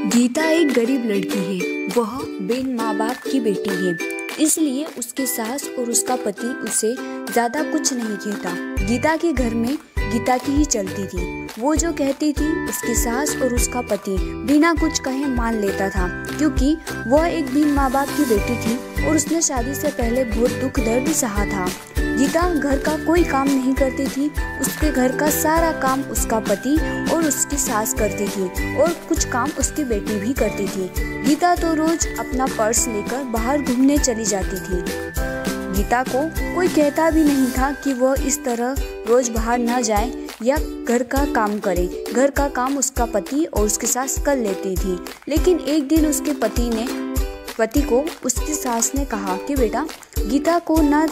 गीता एक गरीब लड़की है। वह बिन माँ बाप की बेटी है, इसलिए उसकी सास और उसका पति उसे ज्यादा कुछ नहीं कहता। गीता के घर में गीता की ही चलती थी। वो जो कहती थी उसकी सास और उसका पति बिना कुछ कहे मान लेता था, क्योंकि वह एक बिन माँ बाप की बेटी थी और उसने शादी से पहले बहुत दुख दर्द सहा था। गीता घर का कोई काम नहीं करती थी। उसके घर का सारा काम उसका पति और उसकी सास करती थी और कुछ काम उसकी बेटी भी करती थी। गीता तो रोज अपना पर्स लेकर बाहर घूमने चली जाती थी। गीता को कोई कहता भी नहीं था कि वह इस तरह रोज बाहर न जाए या घर का काम करे। घर का काम उसका पति और उसकी सास कर लेती थी। लेकिन एक दिन उसके पति को उसकी सास ने कहा कि बेटा, गीता को ना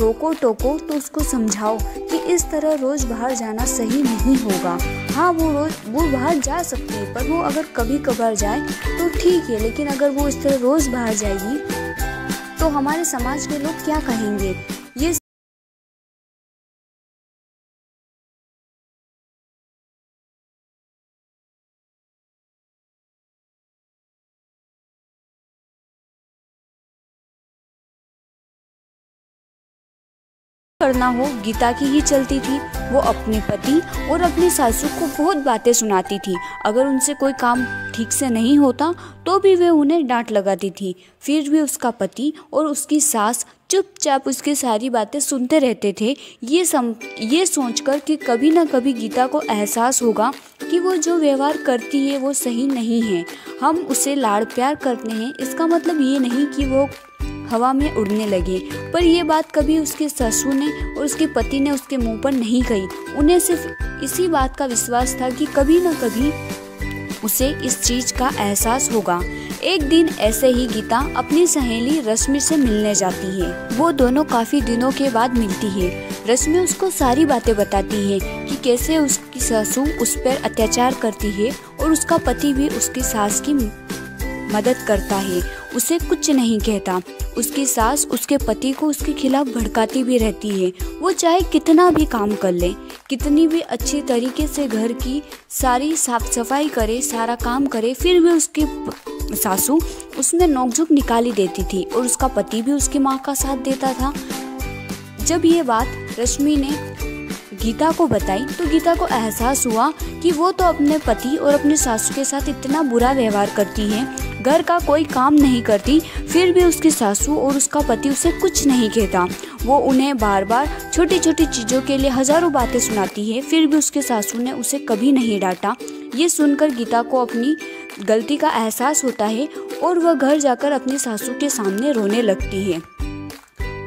रोको टोको तो उसको समझाओ कि इस तरह रोज बाहर जाना सही नहीं होगा। हाँ, वो बाहर जा सकती है, पर वो अगर कभी कभार जाए तो ठीक है, लेकिन अगर वो इस तरह रोज बाहर जाएगी तो हमारे समाज के लोग क्या कहेंगे। ये करना हो, गीता की ही चलती थी। वो अपने पति और अपनी सासू को बहुत बातें सुनाती थी। अगर उनसे कोई काम ठीक से नहीं होता तो भी वे उन्हें डांट लगाती थी। फिर भी उसका पति और उसकी सास चुपचाप उसकी सारी बातें सुनते रहते थे, ये सोचकर कि कभी ना कभी गीता को एहसास होगा कि वो जो व्यवहार करती है वो सही नहीं है। हम उसे लाड़ प्यार करते हैं, इसका मतलब ये नहीं कि वो हवा में उड़ने लगे। पर यह बात कभी उसके ससुर ने और उसके पति ने उसके मुंह पर नहीं कही। उन्हें सिर्फ इसी बात का विश्वास था कि कभी न कभी उसे इस चीज का एहसास होगा। एक दिन ऐसे ही गीता अपनी सहेली रश्मि से मिलने जाती है। वो दोनों काफी दिनों के बाद मिलती है। रश्मि उसको सारी बातें बताती है कि कैसे उसकी सासू उस पर अत्याचार करती है और उसका पति भी उसकी सास की मदद करता है, उसे कुछ नहीं कहता। उसकी सास उसके पति को उसके खिलाफ भड़काती भी रहती है। वो चाहे कितना भी काम कर ले, कितनी भी अच्छी तरीके से घर की सारी साफ सफाई करे, सारा काम करे, फिर भी उसकी सासू उसमें नोकझोंक निकाली देती थी और उसका पति भी उसकी माँ का साथ देता था। जब ये बात रश्मि ने गीता को बताई तो गीता को एहसास हुआ कि वो तो अपने पति और अपने सासू के साथ इतना बुरा व्यवहार करती है, घर का कोई काम नहीं करती, फिर भी उसकी सासू और उसका पति उसे कुछ नहीं कहता। वो उन्हें बार बार छोटी छोटी चीज़ों के लिए हजारों बातें सुनाती है, फिर भी उसके सासू ने उसे कभी नहीं डांटा। ये सुनकर गीता को अपनी गलती का एहसास होता है और वह घर जाकर अपनी सासू के सामने रोने लगती है।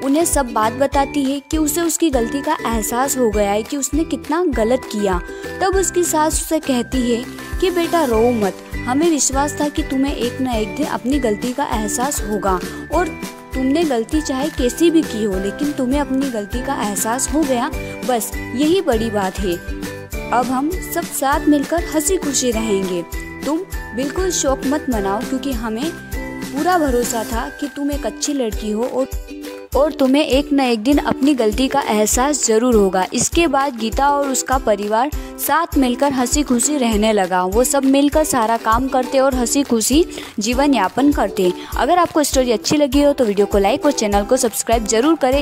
उन्हें सब बात बताती है कि उसे उसकी गलती का एहसास हो गया है कि उसने कितना गलत किया। तब उसकी सास उसे कहती है कि बेटा रो मत, हमें विश्वास था कि तुम्हें एक न एक दिन अपनी गलती का एहसास होगा और तुमने गलती चाहे कैसी भी की हो, लेकिन तुम्हें अपनी गलती का एहसास हो गया, बस यही बड़ी बात है। अब हम सब साथ मिलकर हंसी खुशी रहेंगे। तुम बिल्कुल शौक मत मनाओ, क्योंकि हमें पूरा भरोसा था कि तुम एक अच्छी लड़की हो और तुम्हें एक न एक दिन अपनी गलती का एहसास जरूर होगा। इसके बाद गीता और उसका परिवार साथ मिलकर हंसी खुशी रहने लगा। वो सब मिलकर सारा काम करते और हंसी खुशी जीवन यापन करते। अगर आपको स्टोरी अच्छी लगी हो तो वीडियो को लाइक और चैनल को सब्सक्राइब जरूर करें।